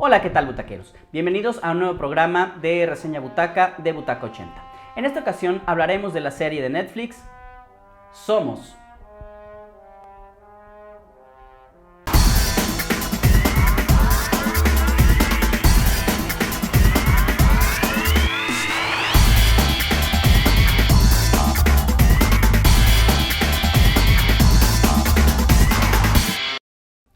Hola, ¿qué tal, butaqueros? Bienvenidos a un nuevo programa de Reseña Butaca de Butaca 80. En esta ocasión hablaremos de la serie de Netflix Somos.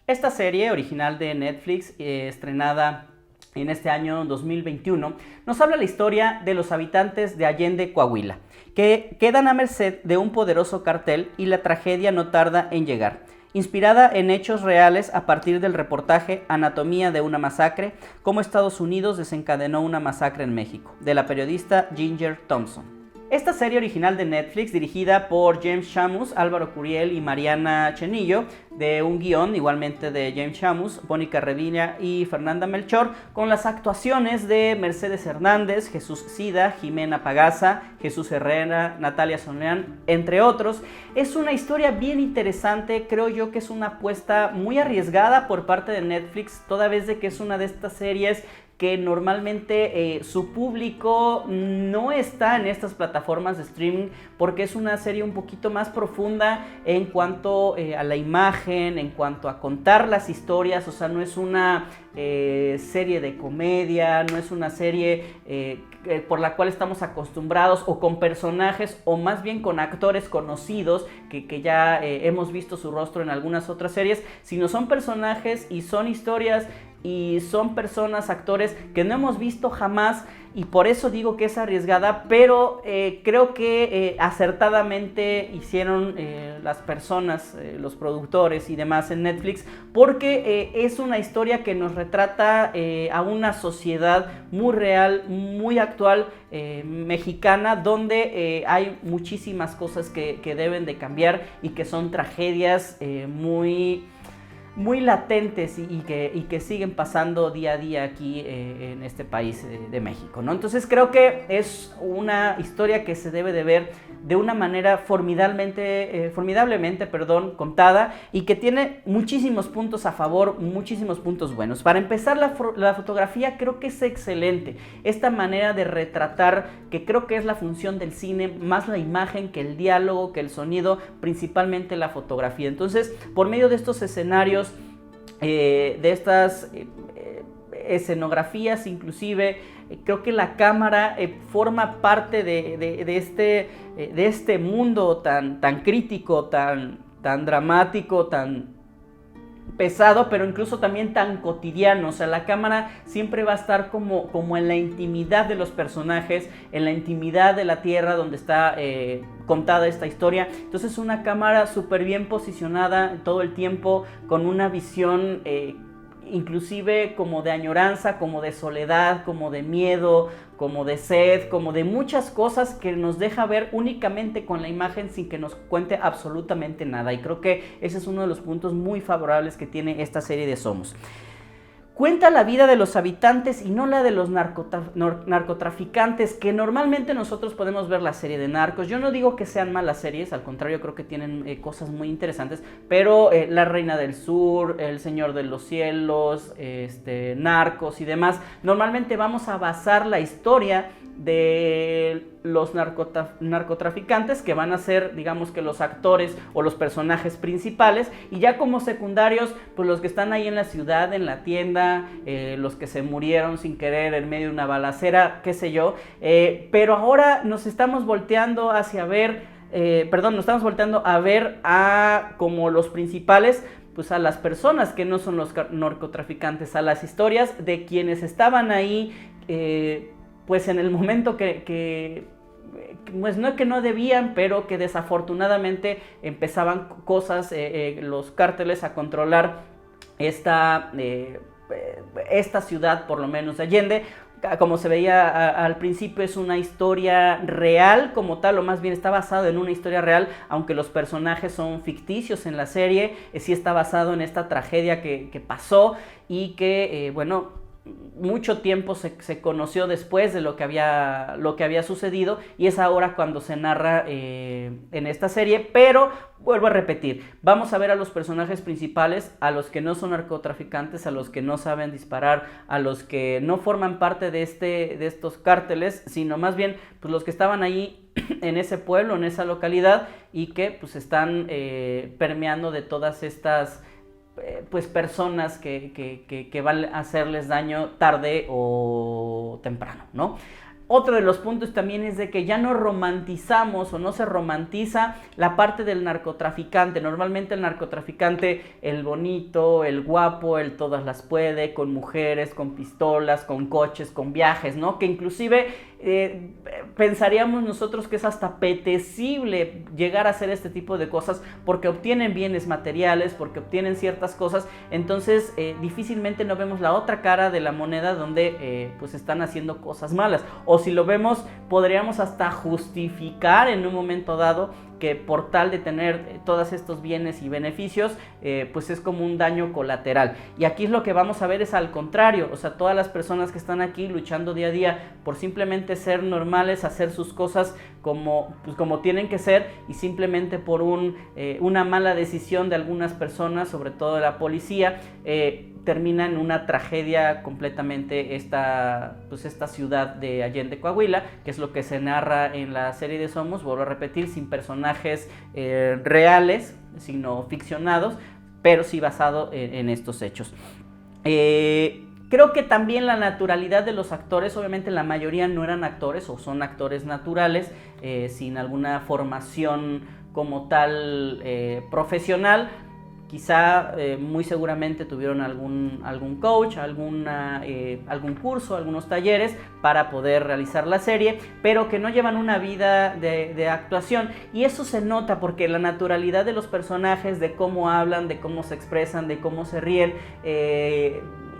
Esta serie original de Netflix, estrenada en este año 2021, nos habla la historia de los habitantes de Allende, Coahuila, que quedan a merced de un poderoso cartel y la tragedia no tarda en llegar. Inspirada en hechos reales a partir del reportaje Anatomía de una masacre, cómo Estados Unidos desencadenó una masacre en México, de la periodista Ginger Thompson. Esta serie original de Netflix, dirigida por James Schamus, Álvaro Curiel y Mariana Chenillo, de un guión igualmente de James Schamus, Mónica Revilla y Fernanda Melchor, con las actuaciones de Mercedes Hernández, Jesús Sida, Jimena Pagaza, Jesús Herrera, Natalia Soleán, entre otros. Es una historia bien interesante, creo yo que es una apuesta muy arriesgada por parte de Netflix, toda vez de que es una de estas series que normalmente su público no está en estas plataformas de streaming porque es una serie un poquito más profunda en cuanto a la imagen, en cuanto a contar las historias, o sea, no es una serie de comedia, no es una serie por la cual estamos acostumbrados o con personajes o más bien con actores conocidos que ya hemos visto su rostro en algunas otras series, sino son personajes y son historias y son personas, actores que no hemos visto jamás y por eso digo que es arriesgada, pero creo que acertadamente hicieron las personas, los productores y demás en Netflix, porque es una historia que nos retrata a una sociedad muy real, muy actual, mexicana, donde hay muchísimas cosas que deben de cambiar y que son tragedias muy latentes y que siguen pasando día a día aquí en este país de México, ¿no? Entonces creo que es una historia que se debe de ver de una manera formidablemente contada y que tiene muchísimos puntos a favor, muchísimos puntos buenos. Para empezar, la fotografía creo que es excelente. Esta manera de retratar, que creo que es la función del cine, más la imagen que el diálogo, que el sonido, principalmente la fotografía. Entonces, por medio de estos escenarios, de estas escenografías inclusive, creo que la cámara forma parte de este mundo tan crítico, tan dramático, tan pesado, pero incluso también tan cotidiano. O sea, la cámara siempre va a estar como en la intimidad de los personajes, en la intimidad de la tierra donde está contada esta historia. Entonces una cámara súper bien posicionada todo el tiempo, con una visión inclusive como de añoranza, como de soledad, como de miedo, como de sed, como de muchas cosas que nos deja ver únicamente con la imagen sin que nos cuente absolutamente nada. Y creo que ese es uno de los puntos muy favorables que tiene esta serie de Somos. Cuenta la vida de los habitantes y no la de los narcotraficantes, que normalmente nosotros podemos ver la serie de Narcos. Yo no digo que sean malas series, al contrario, creo que tienen cosas muy interesantes, pero La Reina del Sur, El Señor de los Cielos, Narcos y demás, normalmente vamos a basar la historia de los narcotraficantes, que van a ser, digamos, que los actores o los personajes principales, y ya como secundarios, pues los que están ahí en la ciudad, en la tienda, los que se murieron sin querer en medio de una balacera, qué sé yo, pero ahora nos estamos volteando hacia nos estamos volteando a ver a como los principales, pues a las personas que no son los narcotraficantes, a las historias de quienes estaban ahí, pues en el momento pues no que no debían, pero que desafortunadamente empezaban cosas, los cárteles a controlar esta ciudad, por lo menos de Allende. Como se veía al principio, es una historia real como tal, o más bien está basado en una historia real, aunque los personajes son ficticios en la serie, sí está basado en esta tragedia que pasó y que, bueno, mucho tiempo se conoció después de lo que había sucedido, y es ahora cuando se narra en esta serie. Pero vuelvo a repetir, vamos a ver a los personajes principales, a los que no son narcotraficantes, a los que no saben disparar, a los que no forman parte de estos cárteles, sino más bien pues los que estaban ahí en ese pueblo, en esa localidad, y que pues están permeando de todas estas pues personas que van a hacerles daño tarde o temprano, ¿no? Otro de los puntos también es de que ya no romantizamos o no se romantiza la parte del narcotraficante. Normalmente el narcotraficante, el bonito, el guapo, el todas las puede, con mujeres, con pistolas, con coches, con viajes, ¿no? Que inclusive pensaríamos nosotros que es hasta apetecible llegar a hacer este tipo de cosas porque obtienen bienes materiales, porque obtienen ciertas cosas. Entonces difícilmente no vemos la otra cara de la moneda donde pues están haciendo cosas malas. O si lo vemos, podríamos hasta justificar en un momento dado que por tal de tener todos estos bienes y beneficios, pues es como un daño colateral. Y aquí es lo que vamos a ver es al contrario. O sea, todas las personas que están aquí luchando día a día por simplemente ser normales, hacer sus cosas como tienen que ser, y simplemente por una mala decisión de algunas personas, sobre todo de la policía, termina en una tragedia completamente esta ciudad de Allende, Coahuila, que es lo que se narra en la serie de Somos. Vuelvo a repetir, sin personajes reales, sino ficcionados, pero sí basado en estos hechos. Creo que también la naturalidad de los actores, obviamente la mayoría no eran actores o son actores naturales, sin alguna formación como tal profesional. Quizá muy seguramente tuvieron algún coach, algún curso, algunos talleres para poder realizar la serie, pero que no llevan una vida de actuación. Y eso se nota porque la naturalidad de los personajes, de cómo hablan, de cómo se expresan, de cómo se ríen,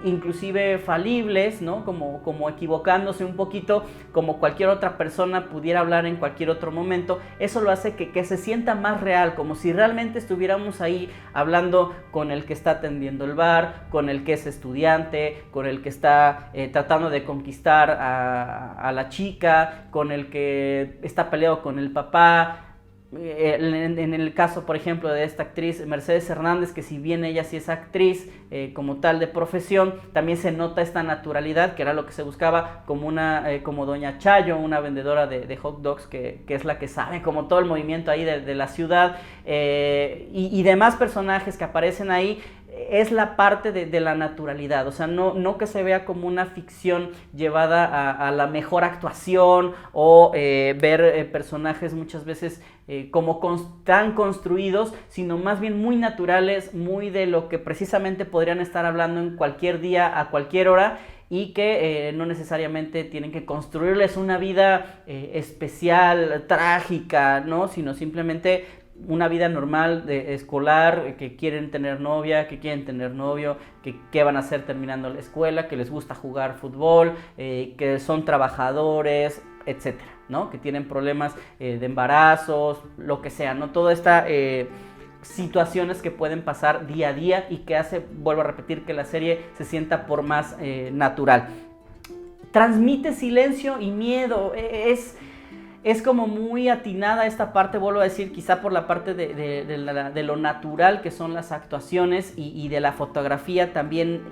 inclusive falibles, ¿no? Como equivocándose un poquito, como cualquier otra persona pudiera hablar en cualquier otro momento. Eso lo hace que se sienta más real, como si realmente estuviéramos ahí hablando con el que está atendiendo el bar, con el que es estudiante, con el que está tratando de conquistar a la chica, con el que está peleado con el papá. En el caso, por ejemplo, de esta actriz Mercedes Hernández, que si bien ella sí es actriz como tal de profesión, también se nota esta naturalidad, que era lo que se buscaba, como doña Chayo, una vendedora de hot dogs, que es la que sabe como todo el movimiento ahí de la ciudad, y demás personajes que aparecen ahí. Es la parte de la naturalidad, o sea, no que se vea como una ficción llevada a la mejor actuación, o ver personajes muchas veces como tan construidos, sino más bien muy naturales, muy de lo que precisamente podrían estar hablando en cualquier día, a cualquier hora, y que no necesariamente tienen que construirles una vida especial, trágica, ¿no? Sino simplemente una vida normal de escolar, que quieren tener novia, que quieren tener novio, que van a hacer terminando la escuela, que les gusta jugar fútbol, que son trabajadores, etcétera, ¿no? Que tienen problemas de embarazos, lo que sea, ¿no? Toda esta situaciones que pueden pasar día a día y que hace, vuelvo a repetir, que la serie se sienta por más natural. Transmite silencio y miedo, es como muy atinada esta parte, vuelvo a decir, quizá por la parte de lo natural que son las actuaciones, y de la fotografía también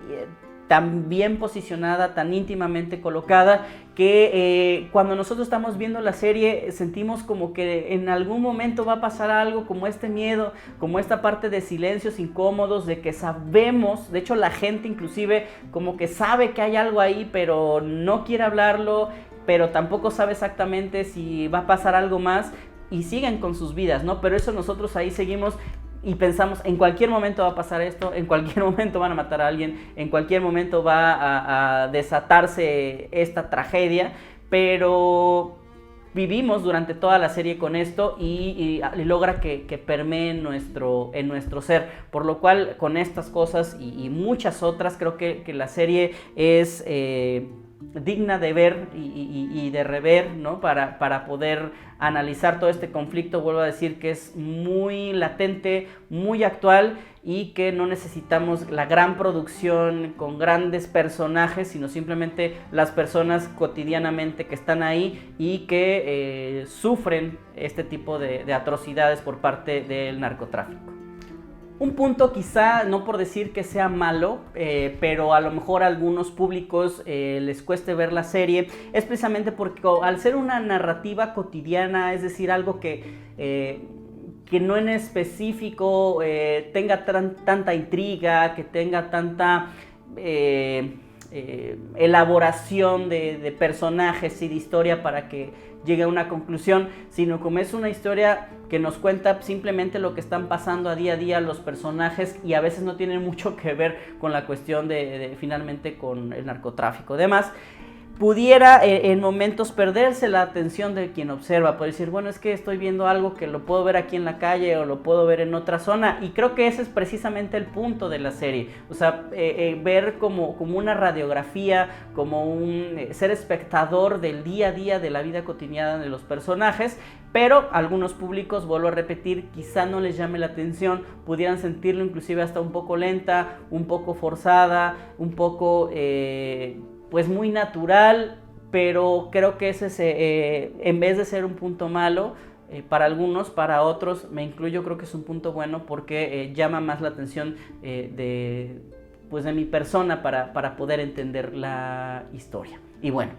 tan bien posicionada, tan íntimamente colocada, que cuando nosotros estamos viendo la serie sentimos como que en algún momento va a pasar algo, como este miedo, como esta parte de silencios incómodos, de que sabemos, de hecho la gente inclusive como que sabe que hay algo ahí, pero no quiere hablarlo, pero tampoco sabe exactamente si va a pasar algo más, y siguen con sus vidas, ¿no? Pero eso nosotros ahí seguimos y pensamos, en cualquier momento va a pasar esto, en cualquier momento van a matar a alguien, en cualquier momento va a desatarse esta tragedia, pero vivimos durante toda la serie con esto, y logra que permee en nuestro ser, por lo cual con estas cosas y muchas otras creo que la serie es digna de ver y de rever, ¿no? Para poder analizar todo este conflicto. Vuelvo a decir que es muy latente, muy actual, y que no necesitamos la gran producción con grandes personajes, sino simplemente las personas cotidianamente que están ahí y que sufren este tipo de atrocidades por parte del narcotráfico. Un punto, quizá no por decir que sea malo, pero a lo mejor a algunos públicos les cueste ver la serie, es precisamente porque al ser una narrativa cotidiana, es decir, algo que no en específico tenga tanta intriga, que tenga tanta elaboración de personajes y de historia para que llegue a una conclusión, sino como es una historia que nos cuenta simplemente lo que están pasando a día los personajes, y a veces no tienen mucho que ver con la cuestión de finalmente con el narcotráfico. Además, pudiera en momentos perderse la atención de quien observa, puede decir, bueno, es que estoy viendo algo que lo puedo ver aquí en la calle o lo puedo ver en otra zona, y creo que ese es precisamente el punto de la serie, o sea, ver como una radiografía, como ser espectador del día a día de la vida cotidiana de los personajes. Pero algunos públicos, vuelvo a repetir, quizá no les llame la atención, pudieran sentirlo inclusive hasta un poco lenta, un poco forzada, un poco pues muy natural, pero creo que ese en vez de ser un punto malo para algunos, para otros, me incluyo, creo que es un punto bueno porque llama más la atención de mi persona para poder entender la historia. Y bueno,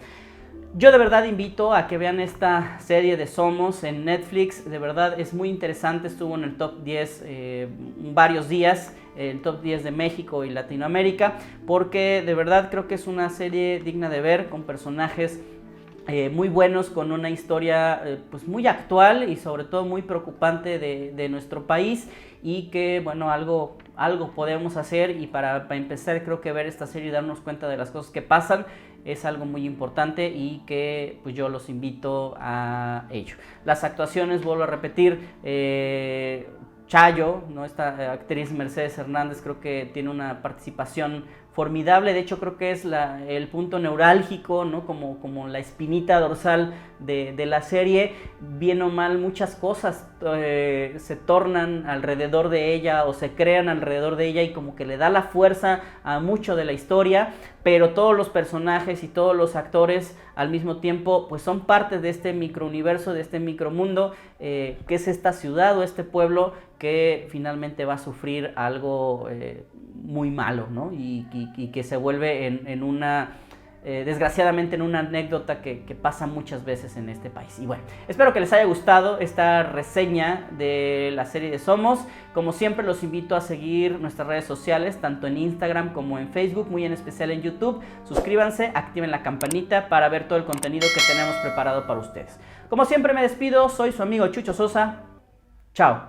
yo de verdad invito a que vean esta serie de Somos en Netflix. De verdad es muy interesante, estuvo en el top 10 varios días, el top 10 de México y Latinoamérica, porque de verdad creo que es una serie digna de ver, con personajes muy buenos, con una historia pues muy actual y sobre todo muy preocupante de nuestro país, y que bueno, algo podemos hacer, y para empezar creo que ver esta serie y darnos cuenta de las cosas que pasan es algo muy importante, y que pues yo los invito a ello. Las actuaciones, vuelvo a repetir, Chayo, ¿no? Esta actriz Mercedes Hernández, creo que tiene una participación formidable. De hecho, creo que es el punto neurálgico, ¿no? Como la espinita dorsal de la serie. Bien o mal, muchas cosas se tornan alrededor de ella o se crean alrededor de ella, y como que le da la fuerza a mucho de la historia, pero todos los personajes y todos los actores al mismo tiempo pues son parte de este microuniverso, de este micromundo que es esta ciudad o este pueblo que finalmente va a sufrir algo muy malo, ¿no? Y que se vuelve en una desgraciadamente en una anécdota que pasa muchas veces en este país. Y bueno, espero que les haya gustado esta reseña de la serie de Somos. Como siempre, los invito a seguir nuestras redes sociales, tanto en Instagram como en Facebook, muy en especial en YouTube. Suscríbanse, activen la campanita para ver todo el contenido que tenemos preparado para ustedes. Como siempre me despido, soy su amigo Chucho Sosa. Chao.